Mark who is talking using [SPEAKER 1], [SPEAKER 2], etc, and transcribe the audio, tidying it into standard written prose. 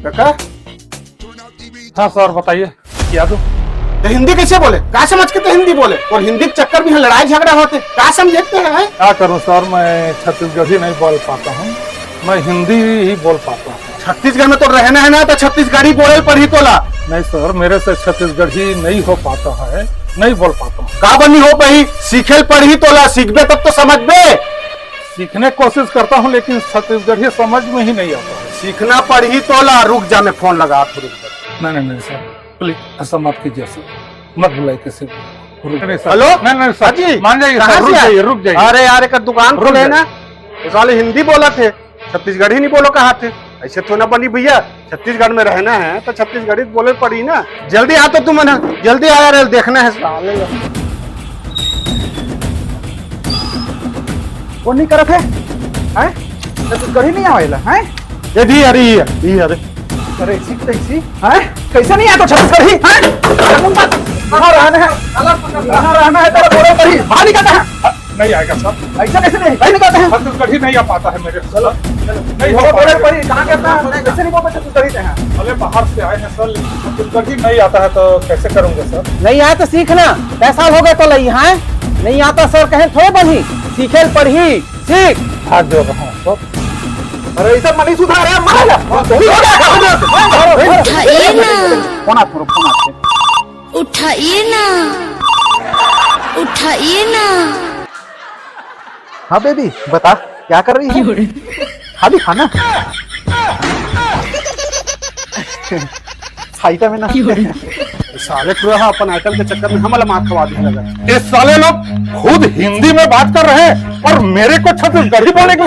[SPEAKER 1] काका
[SPEAKER 2] हाँ सर बताइए क्या दो।
[SPEAKER 1] तो हिंदी कैसे बोले? क्या समझ के तो हिंदी बोले, और हिंदी के चक्कर में यहाँ लड़ाई झगड़ा होते, क्या समझते हैं?
[SPEAKER 2] क्या करूं सर, मैं छत्तीसगढ़ी नहीं बोल पाता हूँ, मैं हिंदी ही बोल पाता हूँ।
[SPEAKER 1] छत्तीसगढ़ में तो रहना है ना, तो छत्तीसगढ़ी बोले पर ही तोला।
[SPEAKER 2] नहीं सर, मेरे से छत्तीसगढ़ी नहीं हो पाता है, नहीं बोल पाता हूँ।
[SPEAKER 1] का बनी हो पही, सीखे पढ़ी तोला, सीखबे तब तो समझ बे।
[SPEAKER 2] सीखने की कोशिश करता हूँ लेकिन छत्तीसगढ़ी समझ में ही नहीं आता है।
[SPEAKER 1] सीखना पढ़ी तोला। रुक जा, मैं फोन लगा थोड़ी देर।
[SPEAKER 2] नहीं सर, प्लीज ऐसा मत कीजिए सर, मत बुलाइए किसी को।
[SPEAKER 1] हेलो?
[SPEAKER 2] नहीं सर
[SPEAKER 1] हाजी,
[SPEAKER 2] मान जाइए
[SPEAKER 1] कहाँ
[SPEAKER 2] सर,
[SPEAKER 1] से आए?
[SPEAKER 2] रुक जाइए।
[SPEAKER 1] अरे यार एक दुकान
[SPEAKER 2] रुक
[SPEAKER 1] खोले
[SPEAKER 2] जाइए।
[SPEAKER 1] ना, तो साले हिंदी बोला थे, छत्तीसगढ़ी नहीं बोलो कहा थे। ऐसे तो ना बनी भैया, छत्तीसगढ़ में रहना है तो छत्तीसगढ़ी बोले पड़ी ना। जल्दी आ तो तुम ना, जल्दी आया रे, देखना है साले।
[SPEAKER 3] वो नहीं करत है छत्तीसगढ़ी नहीं आवेला है।
[SPEAKER 1] ये दी अरे ये अरे
[SPEAKER 3] अरे इसी तैसी है, कैसे नहीं आता छत्तीसगढ़ी है? कहाँ रहना है, कहाँ रहना है तेरा बोले पर ही बाहर निकलता है।
[SPEAKER 2] नहीं आएगा सर,
[SPEAKER 3] ऐसा कैसे नहीं, कहीं निकलते हैं।
[SPEAKER 2] छत्तीसगढ़ी नहीं आ पाता है मेरे से। नहीं हो
[SPEAKER 3] बोले
[SPEAKER 2] पाता
[SPEAKER 3] पर ही कहाँ कहता है, कैसे नहीं बोलते छत्तीसगढ़ी से हैं।
[SPEAKER 2] भले बाहर से आए हैं सर, छत्तीसगढ़ी नहीं आता है तो कैसे करूंगा सर।
[SPEAKER 4] नहीं आया तो सीखना, 10 साल हो गए तो लई है। नहीं आता सर कहें थोड़े बनी, सीखे पढ़ी सीख।
[SPEAKER 2] हाथ जोड़ रहा हूँ सर।
[SPEAKER 3] अरे ऐसा मनी सुधार है, मारेगा
[SPEAKER 5] उठाइए ना,
[SPEAKER 3] फोन आते फोन आते।
[SPEAKER 5] उठाइए ना, उठाइए ना।
[SPEAKER 3] हाँ बेबी बता क्या कर रही है? खाली खाना आइटम है ना।
[SPEAKER 1] साले पूरा अपन आइटम के चक्कर में हमारा मार खवा दिया लगा।
[SPEAKER 2] ये साले लोग खुद हिंदी में बात कर रहे हैं और मेरे को छत्तीसगढ़ी बोलने को